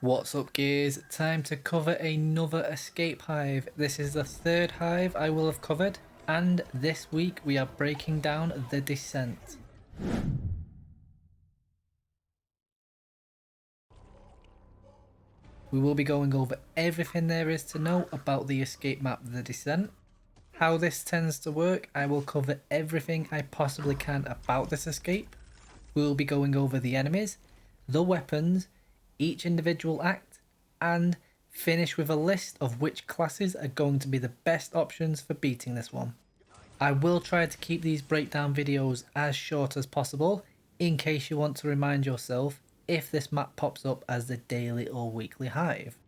What's up gears, time to cover another escape hive. This is the third hive I will have covered, and this week we are breaking down the descent. We will be going over everything there is to know about the escape map The Descent. How this tends to work, I will cover everything I possibly can about this escape. We will be going over the enemies, the weapons, each individual act, and finish with a list of which classes are going to be the best options for beating this one. I will try to keep these breakdown videos as short as possible in case you want to remind yourself if this map pops up as the daily or weekly hive.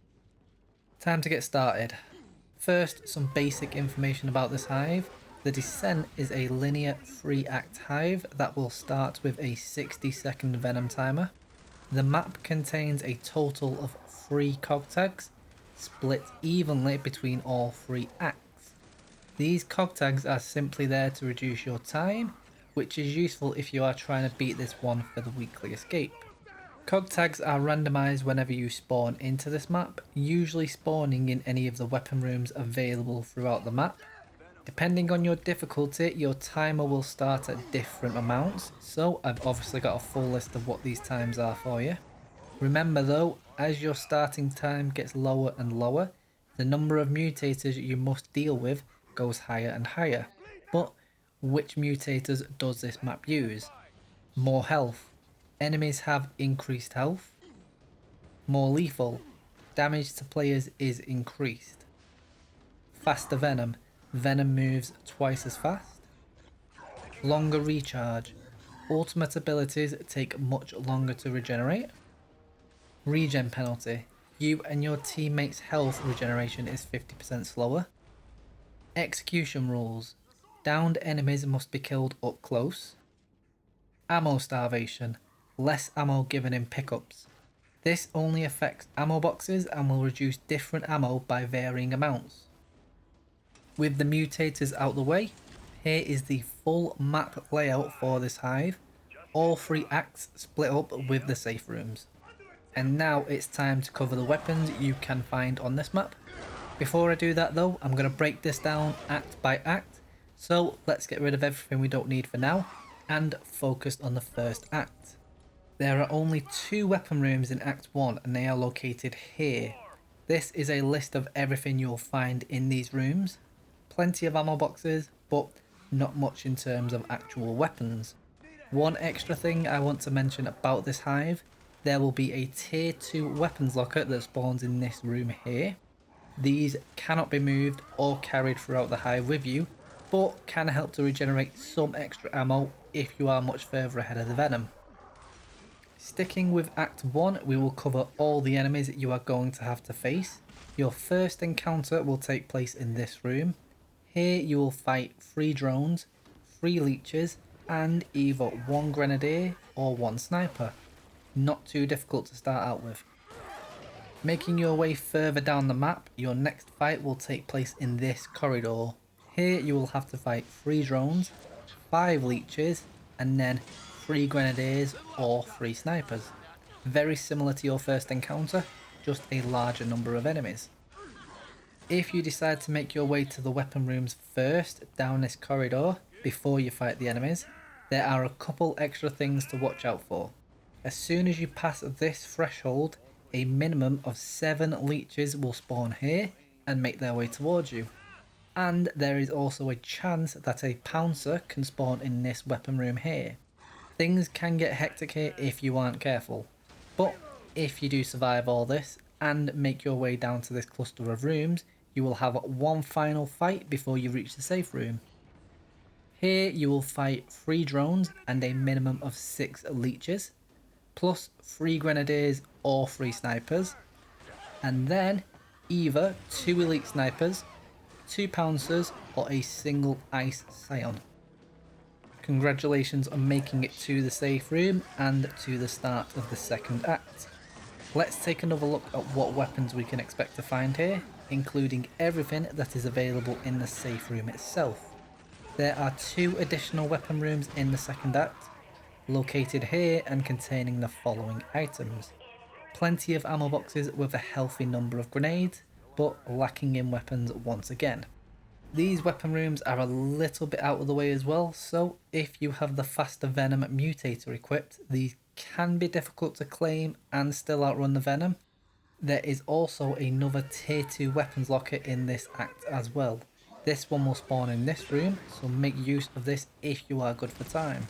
Time to get started. First, some basic information about this hive. The Descent is a linear 3-act hive that will start with a 60-second venom timer. The map contains a total of 3 cog tags, split evenly between all 3 acts. These cog tags are simply there to reduce your time, which is useful if you are trying to beat this one for the weekly escape. Cog tags are randomised whenever you spawn into this map, usually spawning in any of the weapon rooms available throughout the map. Depending on your difficulty, your timer will start at different amounts, so I've obviously got a full list of what these times are for you. Remember though, as your starting time gets lower and lower, the number of mutators you must deal with goes higher and higher. But which mutators does this map use? More health. Enemies have increased health. More lethal. Damage to players is increased. Faster venom. Venom moves twice as fast. Longer recharge. Ultimate abilities take much longer to regenerate. Regen penalty. You and your teammates' health regeneration is 50% slower. Execution rules. Downed enemies must be killed up close. Ammo starvation. Less ammo given in pickups. This only affects ammo boxes and will reduce different ammo by varying amounts. With the mutators out the way, here is the full map layout for this hive. All 3 acts split up with the safe rooms. And now it's time to cover the weapons you can find on this map. Before I do that though, I'm going to break this down act by act. So let's get rid of everything we don't need for now and focus on the first act. There are only 2 weapon rooms in Act 1 and they are located here. This is a list of everything you'll find in these rooms. Plenty of ammo boxes, but not much in terms of actual weapons. One extra thing I want to mention about this hive, there will be a tier 2 weapons locker that spawns in this room here. These cannot be moved or carried throughout the hive with you, but can help to regenerate some extra ammo if you are much further ahead of the venom. Sticking with Act 1, we will cover all the enemies you are going to have to face. Your first encounter will take place in this room. Here you will fight 3 drones, 3 leeches, and either 1 grenadier or 1 sniper. Not too difficult to start out with. Making your way further down the map, your next fight will take place in this corridor. Here you will have to fight 3 drones, 5 leeches, and then 3 grenadiers or 3 snipers. Very similar to your first encounter, just a larger number of enemies. If you decide to make your way to the weapon rooms first down this corridor before you fight the enemies, there are a couple extra things to watch out for. As soon as you pass this threshold, a minimum of 7 leeches will spawn here and make their way towards you. And there is also a chance that a pouncer can spawn in this weapon room here. Things can get hectic here if you aren't careful, but if you do survive all this and make your way down to this cluster of rooms, you will have one final fight before you reach the safe room. Here you will fight 3 drones and a minimum of 6 leeches, plus 3 grenadiers or 3 snipers, and then either 2 elite snipers, 2 pouncers, or a single ice scion. Congratulations on making it to the safe room and to the start of the second act. Let's take another look at what weapons we can expect to find here, including everything that is available in the safe room itself. There are 2 additional weapon rooms in the second act, located here and containing the following items. Plenty of ammo boxes with a healthy number of grenades, but lacking in weapons once again. These weapon rooms are a little bit out of the way as well, so if you have the faster Venom Mutator equipped, these can be difficult to claim and still outrun the Venom. There is also another tier 2 weapons locker in this act as well. This one will spawn in this room, so make use of this if you are good for time.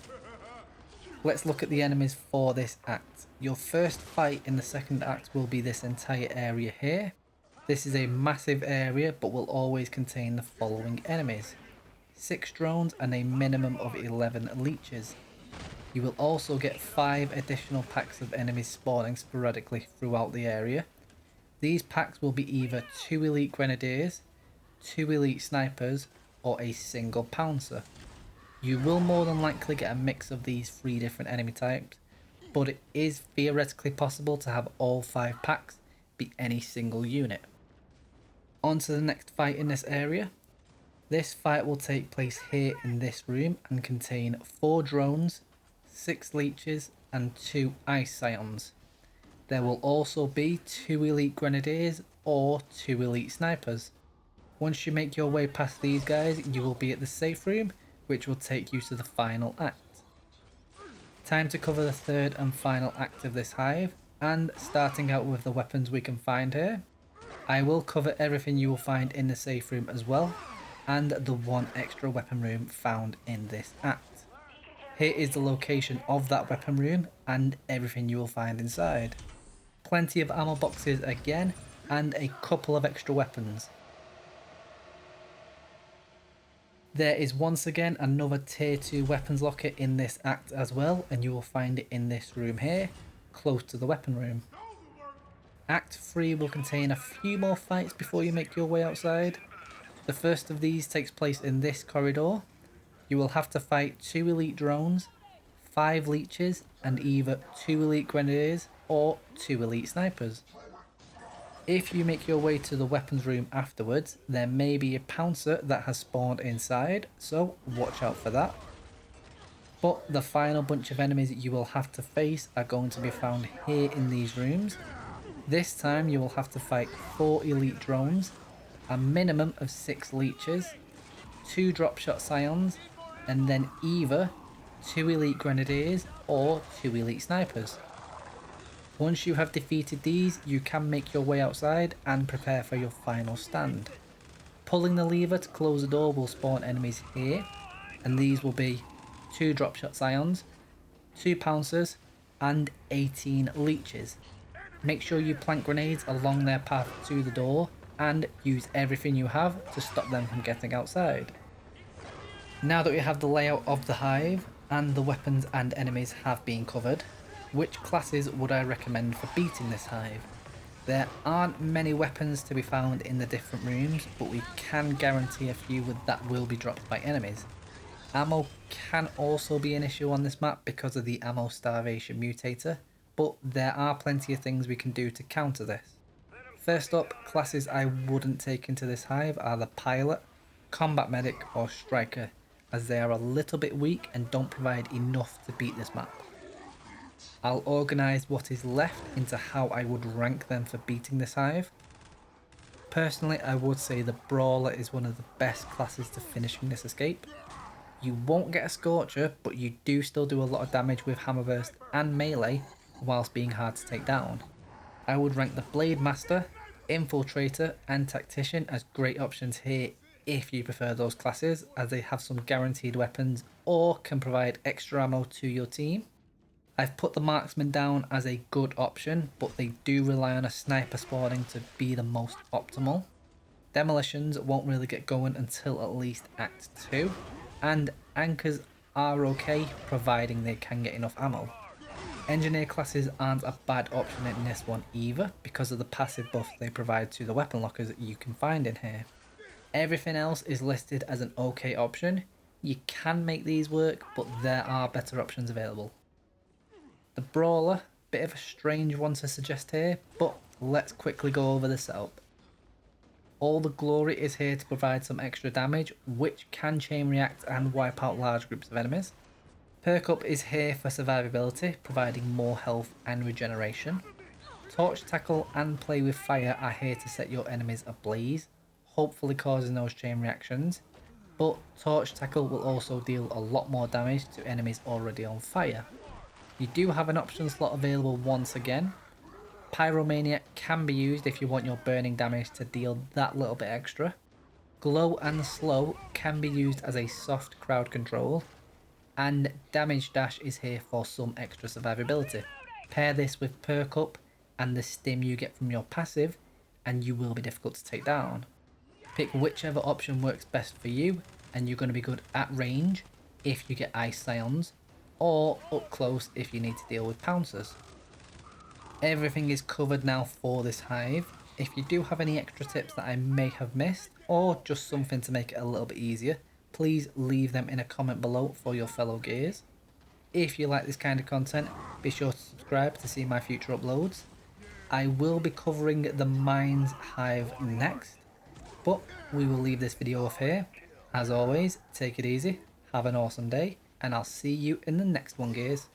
Let's look at the enemies for this act. Your first fight in the second act will be this entire area here. This is a massive area but will always contain the following enemies: 6 drones and a minimum of 11 leeches. You will also get 5 additional packs of enemies spawning sporadically throughout the area. These packs will be either 2 elite grenadiers, 2 elite snipers, or a single pouncer. You will more than likely get a mix of these 3 different enemy types, but it is theoretically possible to have all 5 packs be any single unit. On to the next fight in this area. This fight will take place here in this room and contain 4 drones, 6 leeches and 2 ice scions. There will also be 2 elite grenadiers or 2 elite snipers. Once you make your way past these guys, you will be at the safe room, which will take you to the final act. Time to cover the third and final act of this hive, and starting out with the weapons we can find here. I will cover everything you will find in the safe room as well, and the 1 extra weapon room found in this act. Here is the location of that weapon room and everything you will find inside. Plenty of ammo boxes again, and a couple of extra weapons. There is once again another tier 2 weapons locker in this act as well, and you will find it in this room here, close to the weapon room. Act 3 will contain a few more fights before you make your way outside. The first of these takes place in this corridor. You will have to fight 2 elite drones, 5 leeches, and either 2 elite grenadiers or 2 elite snipers. If you make your way to the weapons room afterwards, there may be a pouncer that has spawned inside, so watch out for that. But the final bunch of enemies you will have to face are going to be found here in these rooms. This time you will have to fight 4 elite drones, a minimum of 6 leeches, 2 dropshot scions, and then either 2 elite grenadiers or 2 elite snipers. Once you have defeated these, you can make your way outside and prepare for your final stand. Pulling the lever to close the door will spawn enemies here, and these will be 2 dropshot scions, 2 pouncers, and 18 leeches. Make sure you plant grenades along their path to the door and use everything you have to stop them from getting outside. Now that we have the layout of the hive and the weapons and enemies have been covered, which classes would I recommend for beating this hive? There aren't many weapons to be found in the different rooms, but we can guarantee a few that will be dropped by enemies. Ammo can also be an issue on this map because of the ammo starvation mutator, but there are plenty of things we can do to counter this. First up, classes I wouldn't take into this hive are the pilot, combat medic or striker, as they are a little bit weak and don't provide enough to beat this map. I'll organise what is left into how I would rank them for beating this hive. Personally, I would say the brawler is one of the best classes to finishing this escape. You won't get a scorcher, but you do still do a lot of damage with hammerburst and melee whilst being hard to take down. I would rank the blade master, infiltrator and tactician as great options here if you prefer those classes, as they have some guaranteed weapons or can provide extra ammo to your team. I've put the marksman down as a good option, but they do rely on a sniper spawning to be the most optimal. Demolitions won't really get going until at least Act 2, and anchors are okay providing they can get enough ammo. Engineer classes aren't a bad option in this one either because of the passive buff they provide to the weapon lockers that you can find in here. Everything else is listed as an okay option. You can make these work, but there are better options available. The brawler, bit of a strange one to suggest here, but let's quickly go over the setup. All the glory is here to provide some extra damage, which can chain react and wipe out large groups of enemies. Perk up is here for survivability, providing more health and regeneration. Torch Tackle and Play with Fire are here to set your enemies ablaze, hopefully causing those chain reactions, but Torch Tackle will also deal a lot more damage to enemies already on fire. You do have an option slot available once again. Pyromania can be used if you want your burning damage to deal that little bit extra. Glow and Slow can be used as a soft crowd control, and Damage Dash is here for some extra survivability. Pair this with Perk Up and the stim you get from your passive, and you will be difficult to take down. Pick whichever option works best for you, and you're going to be good at range if you get Ice Scions, or up close if you need to deal with Pouncers. Everything is covered now for this hive. If you do have any extra tips that I may have missed, or just something to make it a little bit easier, please leave them in a comment below for your fellow gears. If you like this kind of content, be sure to subscribe to see my future uploads. I will be covering the Mines Hive next, but we will leave this video off here. As always, take it easy, have an awesome day, and I'll see you in the next one, gears.